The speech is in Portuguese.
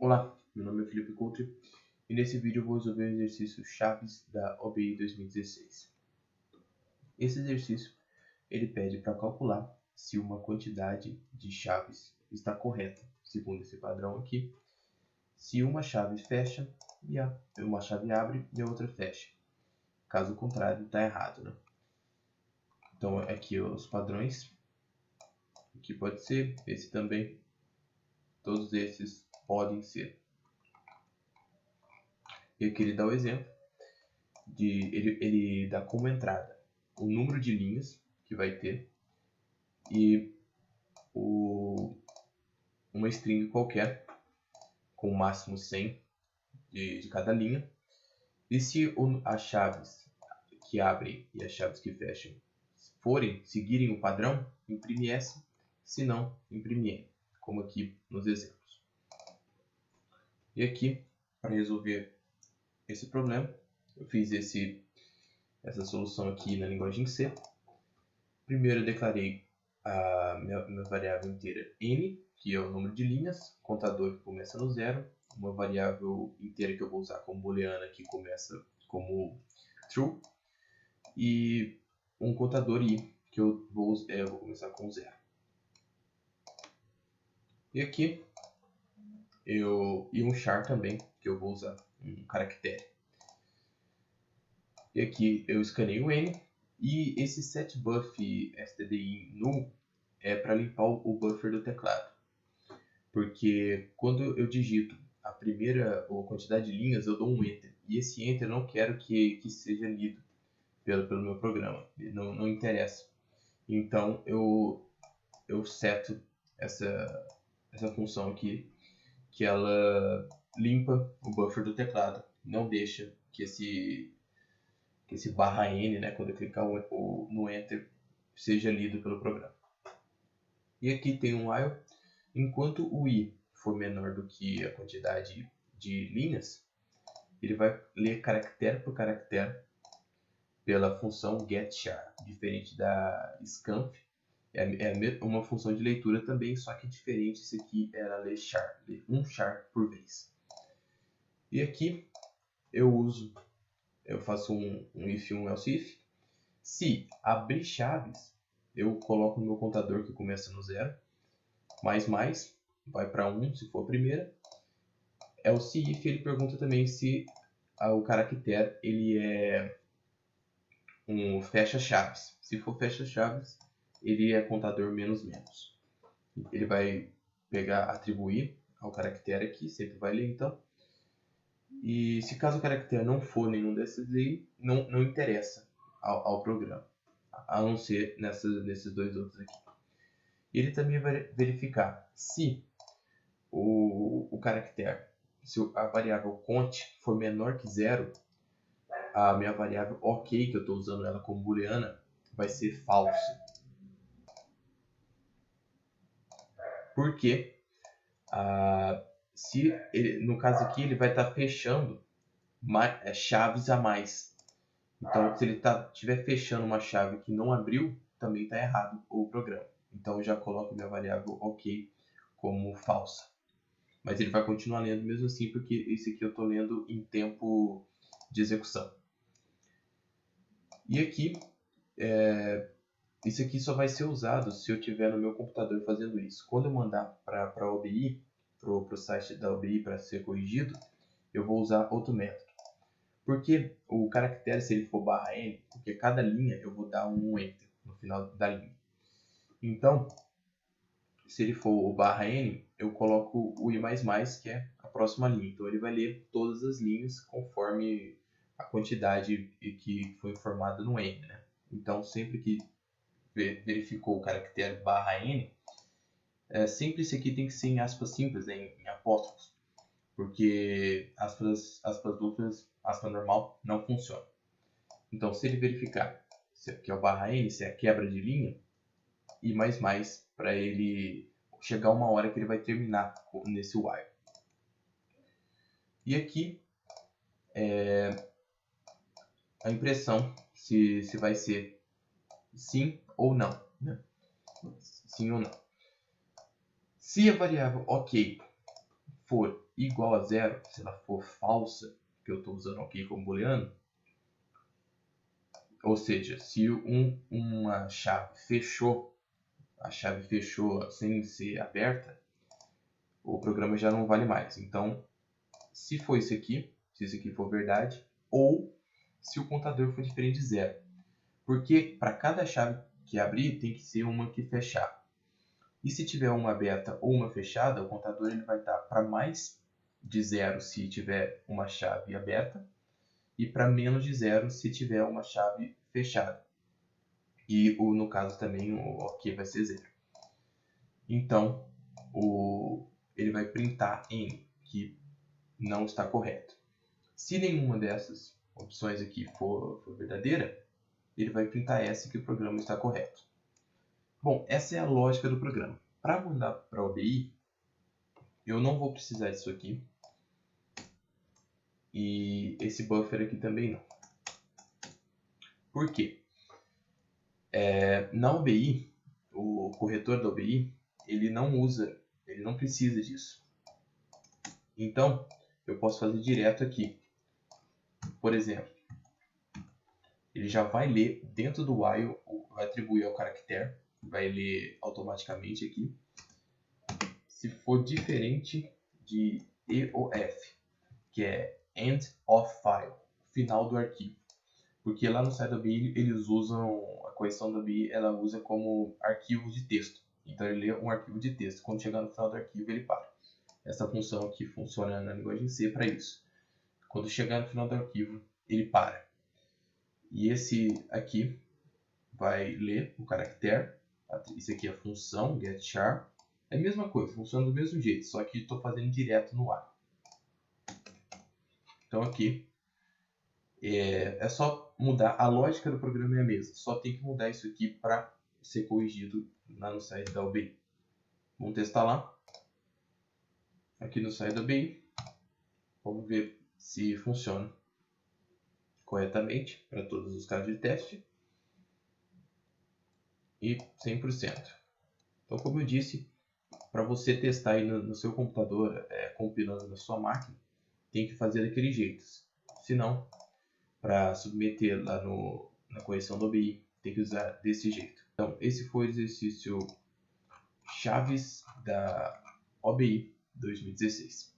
Olá, meu nome é Felipe Couto e nesse vídeo eu vou resolver o exercício Chaves da OBI 2016. Esse exercício ele pede para calcular se uma quantidade de chaves está correta, segundo esse padrão aqui, se uma chave fecha e uma chave abre e a outra fecha. Caso contrário, está errado, né? Então aqui os padrões, aqui pode ser, esse também, todos esses podem ser. E aqui ele dá o exemplo. Ele dá como entrada o número de linhas que vai ter e uma string qualquer com o máximo 100 de cada linha. E se as chaves que abrem e as chaves que fecham seguirem o padrão, imprime S, se não, imprime N, como aqui nos exemplos. E aqui, para resolver esse problema, eu fiz essa solução aqui na linguagem C. Primeiro eu declarei a minha variável inteira n, que é o número de linhas, contador que começa no zero, uma variável inteira que eu vou usar como booleana que começa como true, e um contador i, que eu vou começar com zero. E aqui, e um char também, que eu vou usar um caractere. E aqui eu escaneio o n, e esse setBuff stdin null é para limpar o buffer do teclado. Porque quando eu digito a primeira ou a quantidade de linhas, eu dou um enter. E esse enter eu não quero que seja lido pelo meu programa. Não interessa. Então eu seto essa função aqui, que ela limpa o buffer do teclado. Não deixa que esse /n, né, quando eu clicar no enter, seja lido pelo programa. E aqui tem um while. Enquanto o i for menor do que a quantidade de linhas, ele vai ler caractere por caractere pela função getChar, diferente da scanf. É uma função de leitura também, só que diferente. Esse aqui era ler char, ler um char por vez. E aqui eu faço um if e um else if. Se abrir chaves, eu coloco no meu contador que começa no zero, mais, vai para 1 se for a primeira. Else if, ele pergunta também se o caractere ele é um fecha-chaves. Se for fecha-chaves, ele é contador menos. Ele vai atribuir ao caractere aqui, sempre vai ler então. E se caso o caractere não for nenhum desses aí, não interessa ao programa, a não ser nesses dois outros aqui. Ele também vai verificar se o caractere, se a variável cont for menor que zero, a minha variável ok, que eu estou usando ela como booleana, vai ser falsa. Porque no caso aqui ele vai estar fechando chaves a mais. Então, se ele estiver fechando uma chave que não abriu, também está errado o programa. Então, eu já coloco minha variável ok como falsa. Mas ele vai continuar lendo mesmo assim, porque esse aqui eu estou lendo em tempo de execução. E aqui, isso aqui só vai ser usado se eu tiver no meu computador fazendo isso. Quando eu mandar para a OBI, para o site da OBI para ser corrigido, eu vou usar outro método. Porque o caractere, se ele for /n, porque cada linha eu vou dar um enter no final da linha. Então, se ele for o /n, eu coloco o i++, que é a próxima linha. Então, ele vai ler todas as linhas conforme a quantidade que foi informada no n, né? Então, sempre que verificou o caractere /n, sempre isso aqui tem que ser em aspas simples, né? Em apóstrofos. Porque aspas duplas, aspa normal, não funciona. Então, se ele verificar que é o /n, se é a quebra de linha, e mais para ele chegar uma hora que ele vai terminar nesse while. E aqui a impressão se vai ser sim ou não, né? Sim ou não. Se a variável ok for igual a 0, se ela for falsa, que eu estou usando aqui como booleano, ou seja, se uma chave fechou, a chave fechou sem ser aberta, o programa já não vale mais. Então, se for isso aqui, se isso aqui for verdade, ou se o contador for diferente de 0. Porque para cada chave que abrir, tem que ser uma que fechar. E se tiver uma aberta ou uma fechada, o contador ele vai estar para mais de 0 se tiver uma chave aberta e para menos de 0 se tiver uma chave fechada. E no caso também o OK vai ser 0. Então, ele vai printar N, que não está correto. Se nenhuma dessas opções aqui for verdadeira, ele vai printar S, que o programa está correto. Bom, essa é a lógica do programa. Para mandar para a OBI, eu não vou precisar disso aqui. E esse buffer aqui também não. Por quê? Na OBI, o corretor da OBI, ele não precisa disso. Então, eu posso fazer direto aqui. Por exemplo, ele já vai ler dentro do while, vai atribuir ao caractere, vai ler automaticamente aqui. Se for diferente de EOF, que é End of File, final do arquivo. Porque lá no site da OBI eles usam, a correção da OBI ela usa como arquivo de texto. Então ele lê um arquivo de texto. Quando chegar no final do arquivo ele para. Essa função aqui funciona na linguagem C para isso. Quando chegar no final do arquivo ele para. E esse aqui vai ler o caractere. Isso aqui é a função getChar. É a mesma coisa, funciona do mesmo jeito, só que estou fazendo direto no ar. Então aqui é só mudar, a lógica do programa é a mesma, só tem que mudar isso aqui para ser corrigido lá no site da OBI. Vamos testar lá. Aqui no site da OBI, vamos ver se funciona corretamente para todos os casos de teste. E 100%. Então, como eu disse, para você testar aí no seu computador, compilando na sua máquina, tem que fazer daquele jeito. Se não, para submeter lá na correção do OBI, tem que usar desse jeito. Então, esse foi o exercício Chaves da OBI 2016.